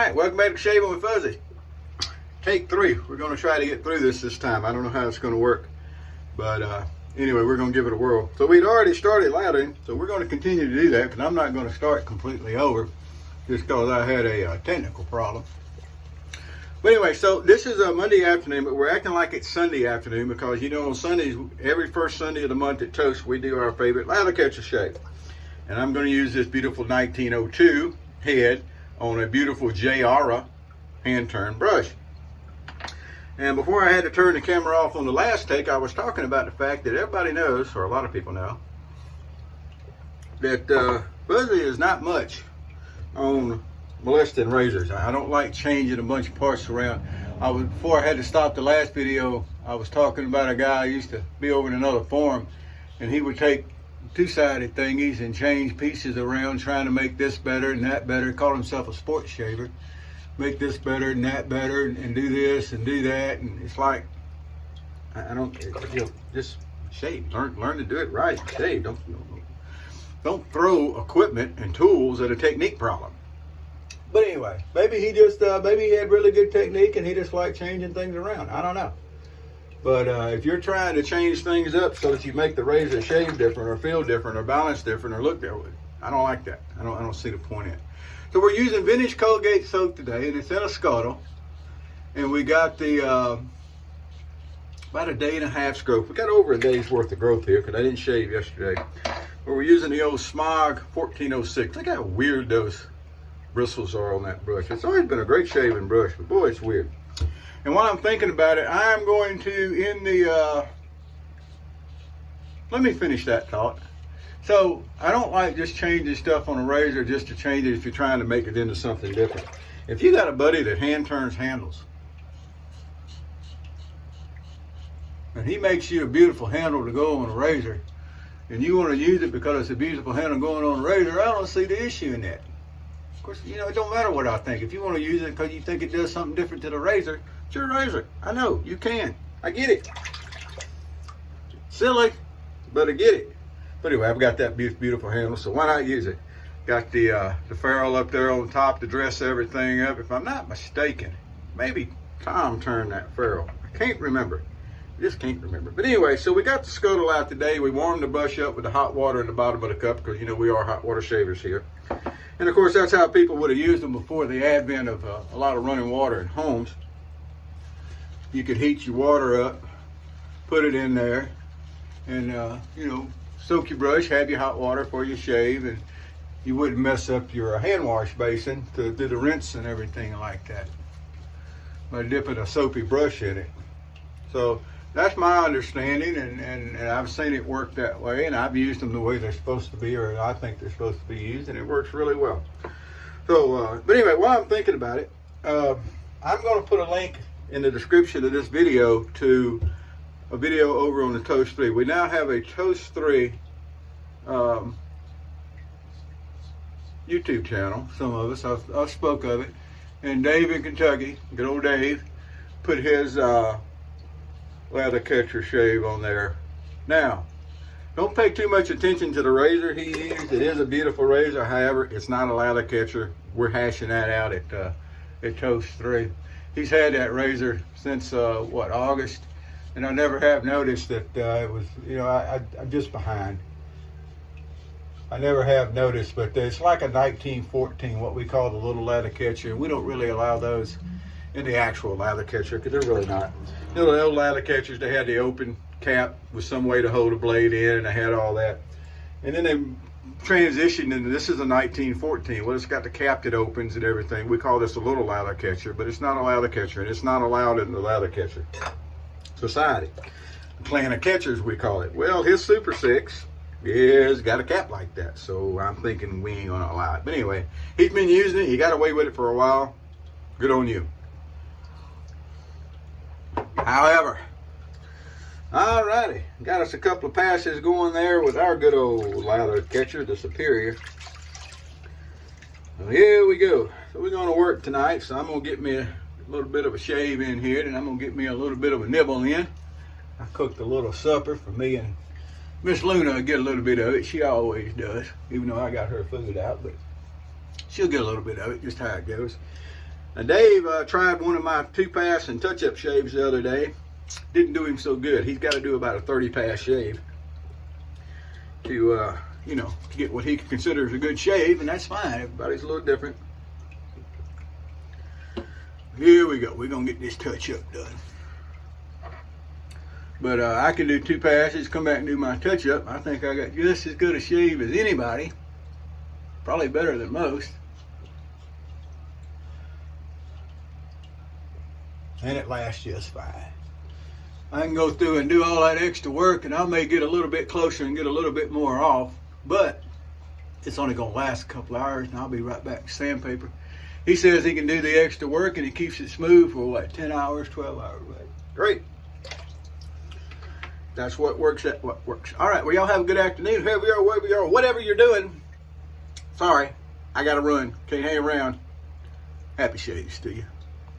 Alright, welcome back to Shaving with Fuzzy. Take 3. We're going to try to get through this time. I don't know how it's going to work. But anyway, we're going to give it a whirl. So we'd already started lathering, so we're going to continue to do that, but I'm not going to start completely over just because I had a technical problem. But anyway, so this is a Monday afternoon, but we're acting like it's Sunday afternoon because, you know, on Sundays, every first Sunday of the month at Toast, we do our favorite lather catcher shave. And I'm going to use this beautiful 1902 head on a beautiful Jara hand turn brush. And before I had to turn the camera off on the last take, I was talking about the fact that everybody knows, or a lot of people know, that Fuzzy is not much on molesting razors. I don't like changing a bunch of parts around. Before I had to stop the last video, I was talking about a guy who used to be over in another forum, and he would take two-sided thingies and change pieces around, trying to make this better and that better. He called himself a sports shaver. Make this better and that better, and do this and do that, and it's like, I don't, you know, just shave. Learn to do it right. Shave. Don't throw equipment and tools at a technique problem. But anyway, maybe he just maybe he had really good technique and he just liked changing things around. I don't know. But if you're trying to change things up so that you make the razor shave different or feel different or balance different or look different, I don't like that. I don't see the point in it. So we're using vintage Colgate soap today, and it's in a scuttle. And we got the about a day and a half's growth. We got over a day's worth of growth here because I didn't shave yesterday. But we're using the old Smog 1406. Look how weird those bristles are on that brush. It's always been a great shaving brush, but boy, it's weird. And while I'm thinking about it, I'm going to, in the, let me finish that thought. So I don't like just changing stuff on a razor just to change it if you're trying to make it into something different. If you got a buddy that hand turns handles, and he makes you a beautiful handle to go on a razor, and you want to use it because it's a beautiful handle going on a razor, I don't see the issue in that. Of course, you know, it don't matter what I think. If you want to use it because you think it does something different to the razor, it's your razor. I know, you can. I get it. Silly, but I get it. But anyway, I've got that beautiful handle, so why not use it? Got the ferrule up there on top to dress everything up. If I'm not mistaken, maybe Tom turned that ferrule. I can't remember. I just can't remember. But anyway, so we got the scuttle out today. We warmed the brush up with the hot water in the bottom of the cup because, you know, we are hot water shavers here. And of course, that's how people would have used them before the advent of a lot of running water in homes. You could heat your water up, put it in there, and, you know, soak your brush, have your hot water for your shave, and you wouldn't mess up your hand wash basin to do the rinse and everything like that by dipping a soapy brush in it. So that's my understanding, and I've seen it work that way, and I've used them the way they're supposed to be, or I think they're supposed to be used, and it works really well. So, but anyway, while I'm thinking about it, I'm going to put a link in the description of this video to a video over on the Toast 3. We now have a Toast 3 YouTube channel, some of us. I spoke of it. And Dave in Kentucky, good old Dave, put his lather catcher shave on there. Now, don't pay too much attention to the razor he used. It is a beautiful razor. However, it's not a lather catcher. We're hashing that out at Toast 3. He's had that razor since, what, August? And I never have noticed that it was, you know, I'm just behind. I never have noticed, but it's like a 1914, what we call the little lather catcher. And we don't really allow those in the actual lather catcher because they're really not. You know, the old lather catchers, they had the open cap with some way to hold a blade in, and they had all that. And then they transitioned into, this is a 1914. Well, it's got the cap that opens and everything. We call this a little lather catcher, but it's not a lather catcher, and it's not allowed in the lather catcher society. Clan of catchers, we call it. Well, his Super 6 is got a cap like that, so I'm thinking we ain't gonna allow it. But anyway, he's been using it. He got away with it for a while. Good on you. However, alrighty, got us a couple of passes going there with our good old lather catcher, the Superior. So here we go. So we're gonna work tonight, so I'm gonna get me a little bit of a shave in here, and I'm gonna get me a little bit of a nibble in. I cooked a little supper for me, and Miss Luna will get a little bit of it. She always does, even though I got her food out, but she'll get a little bit of it, just how it goes. Now Dave tried one of my 2-pass and touch-up shaves the other day. Didn't do him so good. He's got to do about a 30-pass shave to, you know, to get what he considers a good shave, and that's fine. Everybody's a little different. Here we go. We're going to get this touch-up done. But I can do 2 passes, come back and do my touch-up. I think I got just as good a shave as anybody. Probably better than most. And it lasts just fine. I can go through and do all that extra work, and I may get a little bit closer and get a little bit more off, but it's only going to last a couple hours, and I'll be right back to sandpaper. He says he can do the extra work, and he keeps it smooth for, what, 10 hours, 12 hours? Great. That's what works. What works. All right, well, y'all have a good afternoon, wherever you are, wherever you are, whatever you're doing. Sorry, I got to run. Can't hang around. Happy shaves to you.